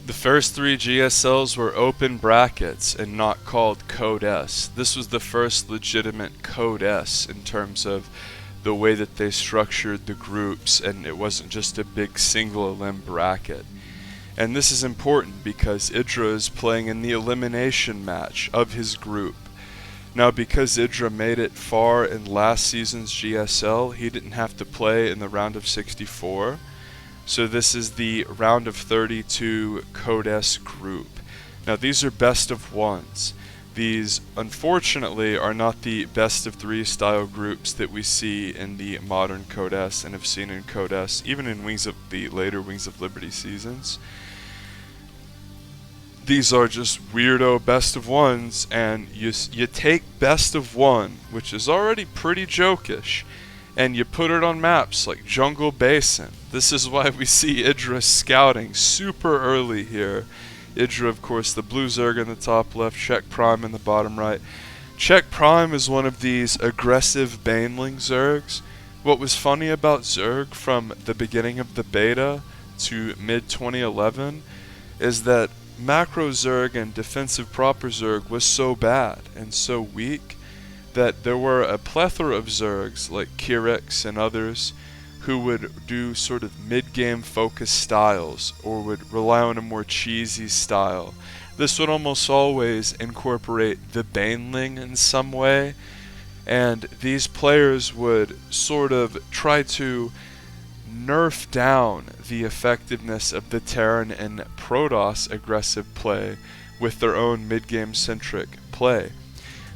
The first three GSLs were open brackets and not called Code S. This was the first legitimate Code S in terms of the way that they structured the groups, and it wasn't just a big single elim bracket. And this is important because IdrA is playing in the elimination match of his group. Now, because IdrA made it far in last season's GSL, he didn't have to play in the round of 64. So this is the round of 32 Code S group. Now these are best of ones. These, unfortunately, are not the best of three style groups that we see in the modern Code S and have seen in Code S, even in the later Wings of Liberty seasons. These are just weirdo best of ones, and you take best of one, which is already pretty jokish, and you put it on maps like Jungle Basin. This is why we see IdrA scouting super early here. IdrA, of course, the blue Zerg in the top left, Check Prime in the bottom right. Check Prime is one of these aggressive Baneling Zergs. What was funny about Zerg from the beginning of the beta to mid-2011 is that macro Zerg and defensive proper Zerg was so bad and so weak that there were a plethora of Zergs like Kirix and others who would do sort of mid-game focused styles or would rely on a more cheesy style. This would almost always incorporate the Baneling in some way, and these players would sort of try to nerf down the effectiveness of the Terran and Protoss aggressive play with their own mid-game centric play.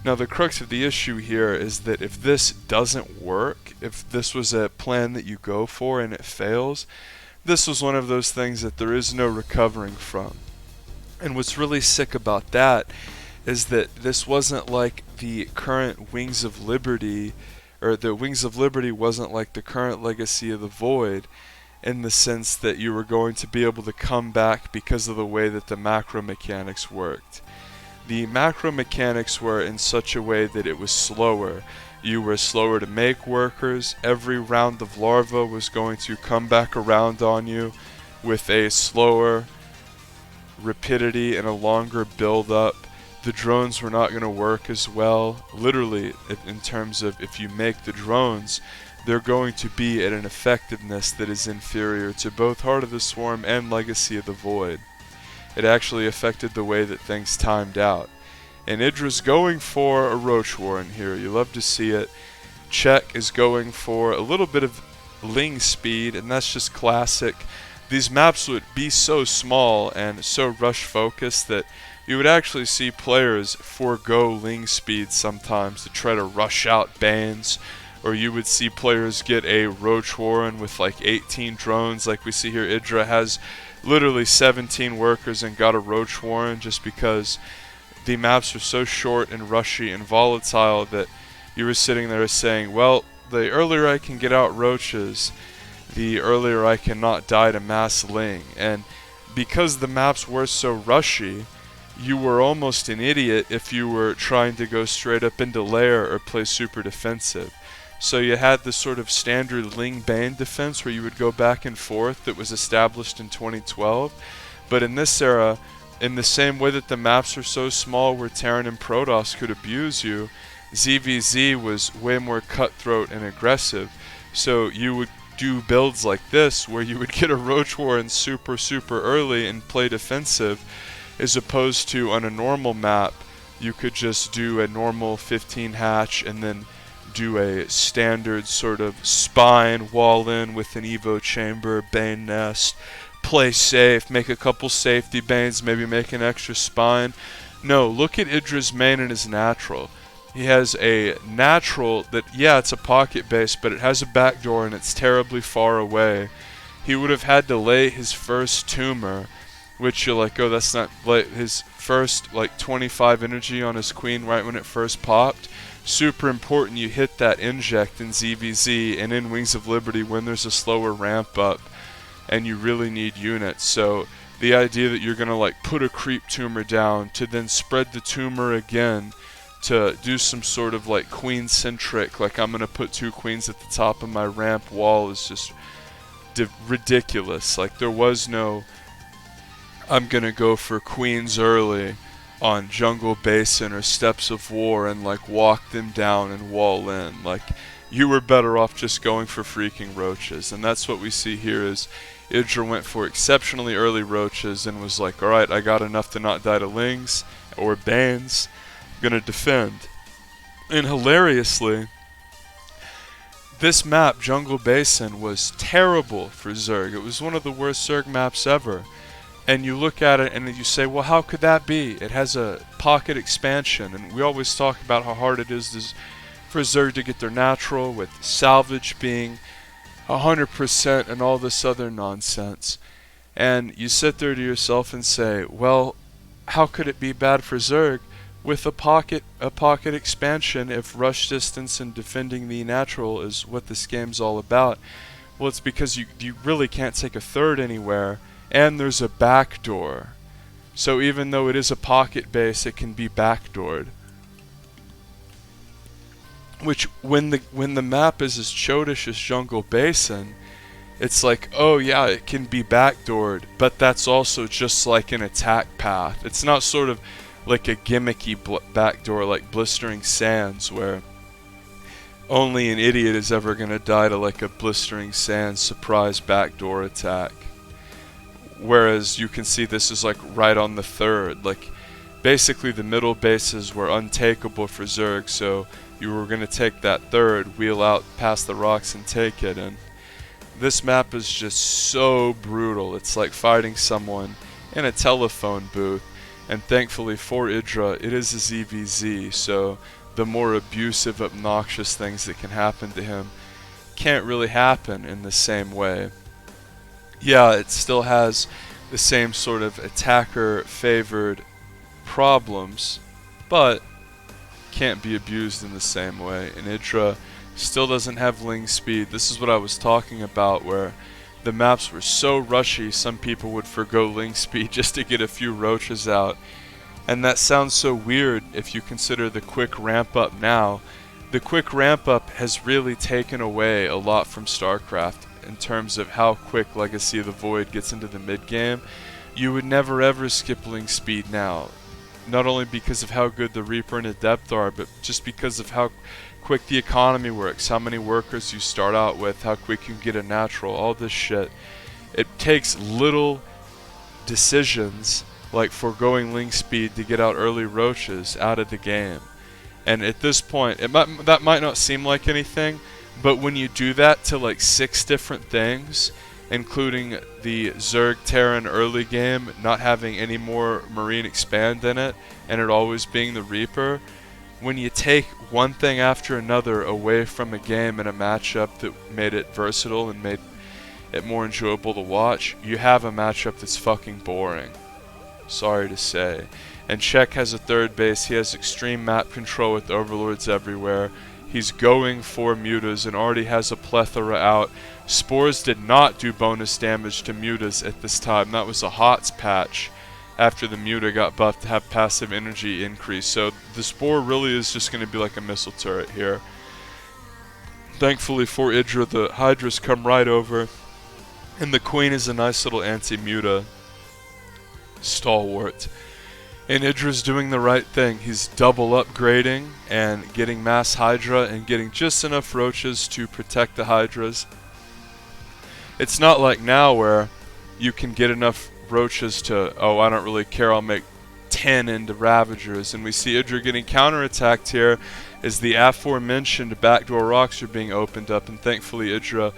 Now the crux of the issue here is that if this doesn't work, if this was a plan that you go for and it fails, this was one of those things that there is no recovering from. And what's really sick about that is that this wasn't like the current Wings of Liberty, or the Wings of Liberty wasn't like the current Legacy of the Void, in the sense that you were going to be able to come back because of the way that the macro mechanics worked. The macro mechanics were in such a way that it was slower. You were slower to make workers. Every round of larva was going to come back around on you with a slower rapidity and a longer build up. The drones were not going to work as well. Literally, in terms of if you make the drones, they're going to be at an effectiveness that is inferior to both Heart of the Swarm and Legacy of the Void. It actually affected the way that things timed out. And IdrA's going for a Roach Warren here. You love to see it. Check is going for a little bit of Ling speed, and that's just classic. These maps would be so small and so rush focused that you would actually see players forego Ling speed sometimes to try to rush out Banes, or you would see players get a Roach Warren with like 18 drones like we see here. IdrA has literally 17 workers and got a Roach Warren just because the maps are so short and rushy and volatile that you were sitting there saying, well, the earlier I can get out roaches, the earlier I can not die to mass Ling. And because the maps were so rushy, you were almost an idiot if you were trying to go straight up into lair or play super defensive. So you had the sort of standard Ling Bane defense where you would go back and forth that was established in 2012. But in this era, in the same way that the maps are so small where Terran and Protoss could abuse you, ZVZ was way more cutthroat and aggressive. So you would do builds like this where you would get a Roach Warren super early and play defensive, as opposed to on a normal map you could just do a normal 15 hatch and then do a standard sort of spine wall in with an Evo chamber, Bane nest, play safe, make a couple safety Banes, maybe make an extra spine. No, look at IdrA's main and his natural. He has a natural that, yeah, it's a pocket base, but it has a backdoor and it's terribly far away. He would have had to lay his first tumor, which you're like, oh, that's not like his first like 25 energy on his queen right when it first popped. Super important you hit that inject in ZVZ and in Wings of Liberty when there's a slower ramp up and you really need units. So the idea that you're going to like put a creep tumor down to then spread the tumor again to do some sort of like queen centric, like I'm going to put 2 queens at the top of my ramp wall, is just ridiculous. Like there was no I'm gonna go for queens early on Jungle Basin or Steps of War and like walk them down and wall in. Like, you were better off just going for freaking roaches. And that's what we see here is IdrA went for exceptionally early roaches and was like, alright, I got enough to not die to lings or banes. I'm gonna defend. And hilariously, this map, Jungle Basin, was terrible for Zerg. It was one of the worst Zerg maps ever. And you look at it and you say, well, how could that be? It has a pocket expansion, and we always talk about how hard it is for Zerg to get their natural, with salvage being 100% and all this other nonsense. And you sit there to yourself and say, well, how could it be bad for Zerg with a pocket expansion if rush distance and defending the natural is what this game's all about? Well, it's because you really can't take a third anywhere, and there's a backdoor. So even though it is a pocket base, it can be backdoored. Which, when the map is as chodish as Jungle Basin, it's like, oh yeah, it can be backdoored, but that's also just like an attack path. It's not sort of like a gimmicky backdoor like Blistering Sands, where only an idiot is ever going to die to like a Blistering Sands surprise backdoor attack. Whereas you can see this is like right on the third. Like, basically the middle bases were untakeable for Zerg, so you were going to take that third, wheel out past the rocks and take it. And this map is just so brutal. It's like fighting someone in a telephone booth. And thankfully for IdrA, it is a ZVZ, so the more abusive, obnoxious things that can happen to him can't really happen in the same way. Yeah, it still has the same sort of attacker-favored problems, but can't be abused in the same way. And IdrA still doesn't have ling speed. This is what I was talking about, where the maps were so rushy, some people would forgo ling speed just to get a few roaches out. And that sounds so weird if you consider the quick ramp up now. The quick ramp up has really taken away a lot from Starcraft in terms of how quick Legacy of the Void gets into the mid game. You would never ever skip ling speed now. Not only because of how good the Reaper and Adept are, but just because of how quick the economy works, how many workers you start out with, how quick you can get a natural, all this shit. It takes little decisions, like foregoing ling speed to get out early roaches, out of the game. And at this point, that might not seem like anything, but when you do that to like 6 different things, including the Zerg Terran early game not having any more Marine Expand in it, and it always being the Reaper, when you take one thing after another away from a game and a matchup that made it versatile and made it more enjoyable to watch, you have a matchup that's fucking boring. Sorry to say. And Check has a third base. He has extreme map control with overlords everywhere. He's going for mutas and already has a plethora out. Spores did not do bonus damage to mutas at this time. That was a HOTS patch after the muta got buffed to have passive energy increase. So the Spore really is just going to be like a missile turret here. Thankfully for IdrA, the Hydras come right over. And the Queen is a nice little anti-muta stalwart. And IdrA's doing the right thing. He's double upgrading and getting mass Hydra and getting just enough roaches to protect the Hydras. It's not like now where you can get enough roaches to, oh, I don't really care, I'll make 10 into Ravagers. And we see IdrA getting counterattacked here as the aforementioned backdoor rocks are being opened up, and thankfully IdrA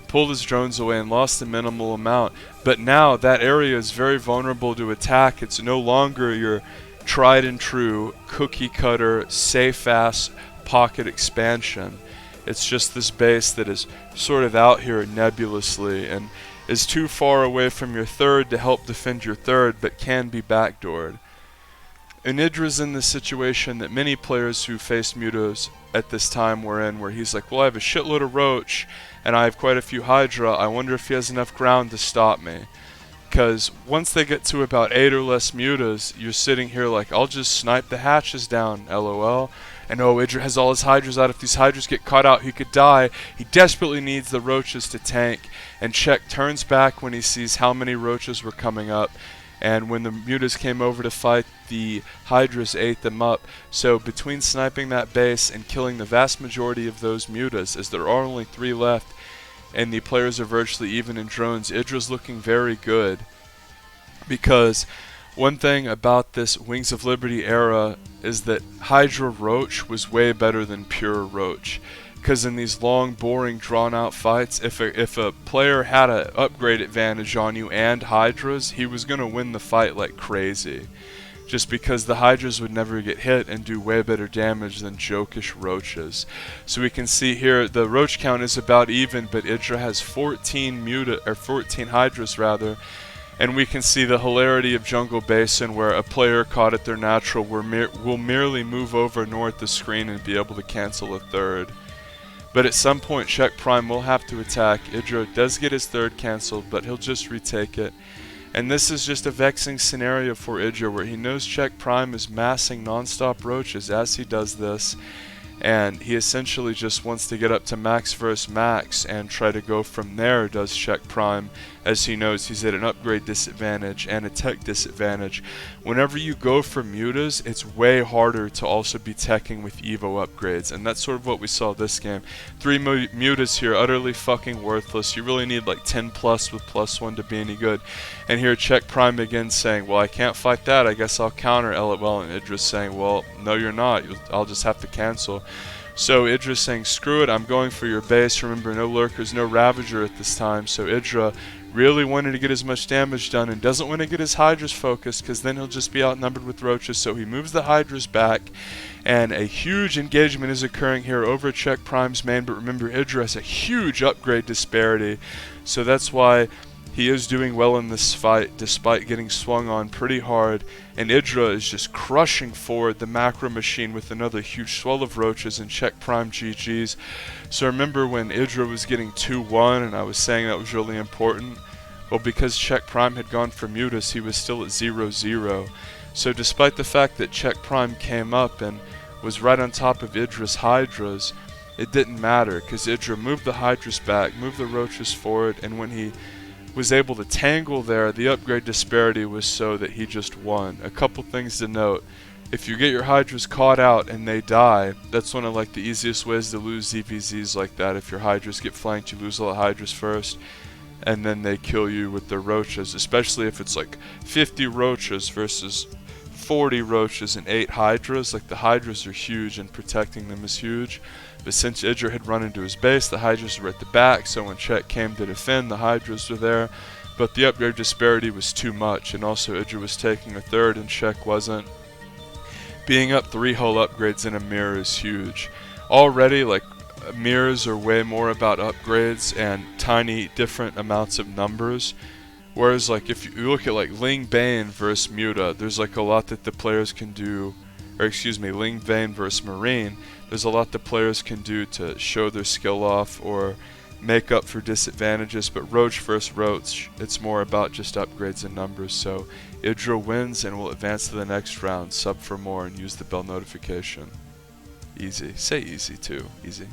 pulled his drones away and lost a minimal amount. But now that area is very vulnerable to attack. It's no longer your tried and true cookie cutter safe ass pocket expansion. It's just this base that is sort of out here nebulously and is too far away from your third to help defend your third, but can be backdoored. And IdrA's in the situation that many players who faced mutos at this time were in, where he's like, well, I have a shitload of roach and I have quite a few Hydra. I wonder if he has enough ground to stop me. Because once they get to about 8 or less mutas, you're sitting here like, I'll just snipe the hatches down, lol. And oh, IdrA has all his Hydras out. If these Hydras get caught out, he could die. He desperately needs the roaches to tank. And Check turns back when he sees how many roaches were coming up. and when the mutas came over to fight, the hydras ate them up. So between sniping that base and killing the vast majority of those mutas, as there are only 3 left and the players are virtually even in drones, IdrA's looking very good. Because one thing about this Wings of Liberty era is that Hydra Roach was way better than pure Roach. Because in these long, boring, drawn-out fights, if a player had an upgrade advantage on you and Hydras, he was going to win the fight like crazy. Just because the Hydras would never get hit and do way better damage than jokish Roaches. So we can see here the Roach count is about even, but IdrA has 14 Hydras rather. And we can see the hilarity of Jungle Basin, where a player caught at their natural will merely move over north the screen and be able to cancel a third. But at some point Check Prime will have to attack. IdrA does get his third cancelled, but he'll just retake it. And this is just a vexing scenario for IdrA, where he knows Check Prime is massing non-stop Roaches as he does this, and he essentially just wants to get up to max versus max and try to go from there, does Check Prime, as he knows he's at an upgrade disadvantage and a tech disadvantage. Whenever you go for mutas, it's way harder to also be teching with Evo upgrades, and that's sort of what we saw this game. 3 mutas here, utterly fucking worthless. You really need like 10 plus with +1 to be any good. And here Check Prime again saying, well, I can't fight that, I guess I'll counter LOL, and IdrA's saying, well, no you're not, I'll just have to cancel. So IdrA's saying, screw it, I'm going for your base. Remember, no lurkers, no ravager at this time, so IdrA really wanted to get as much damage done and doesn't want to get his Hydras focused, because then he'll just be outnumbered with Roaches. So he moves the Hydras back, and a huge engagement is occurring here over Check Prime's main. But remember, IdrA has a huge upgrade disparity, so that's why he is doing well in this fight despite getting swung on pretty hard, and IdrA is just crushing forward the macro machine with another huge swell of Roaches, and Check Prime GG's. So remember when IdrA was getting 2-1 and I was saying that was really important? Well, because Check Prime had gone for mutas, he was still at 0-0. So despite the fact that Check Prime came up and was right on top of IdrA's Hydras, it didn't matter, because IdrA moved the Hydras back, moved the Roaches forward, and when he was able to tangle there, the upgrade disparity was so that he just won. A couple things to note: if you get your Hydras caught out and they die, that's one of like the easiest ways to lose ZVZs like that. If your Hydras get flanked, you lose all the Hydras first, and then they kill you with their Roaches, especially if it's like 50 Roaches versus 40 Roaches and 8 Hydras. Like, the Hydras are huge and protecting them is huge. But since IdrA had run into his base, the Hydras were at the back, so when Check came to defend, the Hydras were there. But the upgrade disparity was too much, and also IdrA was taking a third and Check wasn't. Being up 3 hull upgrades in a mirror is huge. Already, like, mirrors are way more about upgrades and tiny different amounts of numbers. Whereas, like, if you look at like Ling Bane versus Muta, there's like a lot that the players can do, or excuse me, Ling Bane versus Marine, there's a lot the players can do to show their skill off or make up for disadvantages. But Roach versus Roach, it's more about just upgrades and numbers. So IdrA wins and will advance to the next round. Sub for more and use the bell notification. Easy. Say easy too. Easy.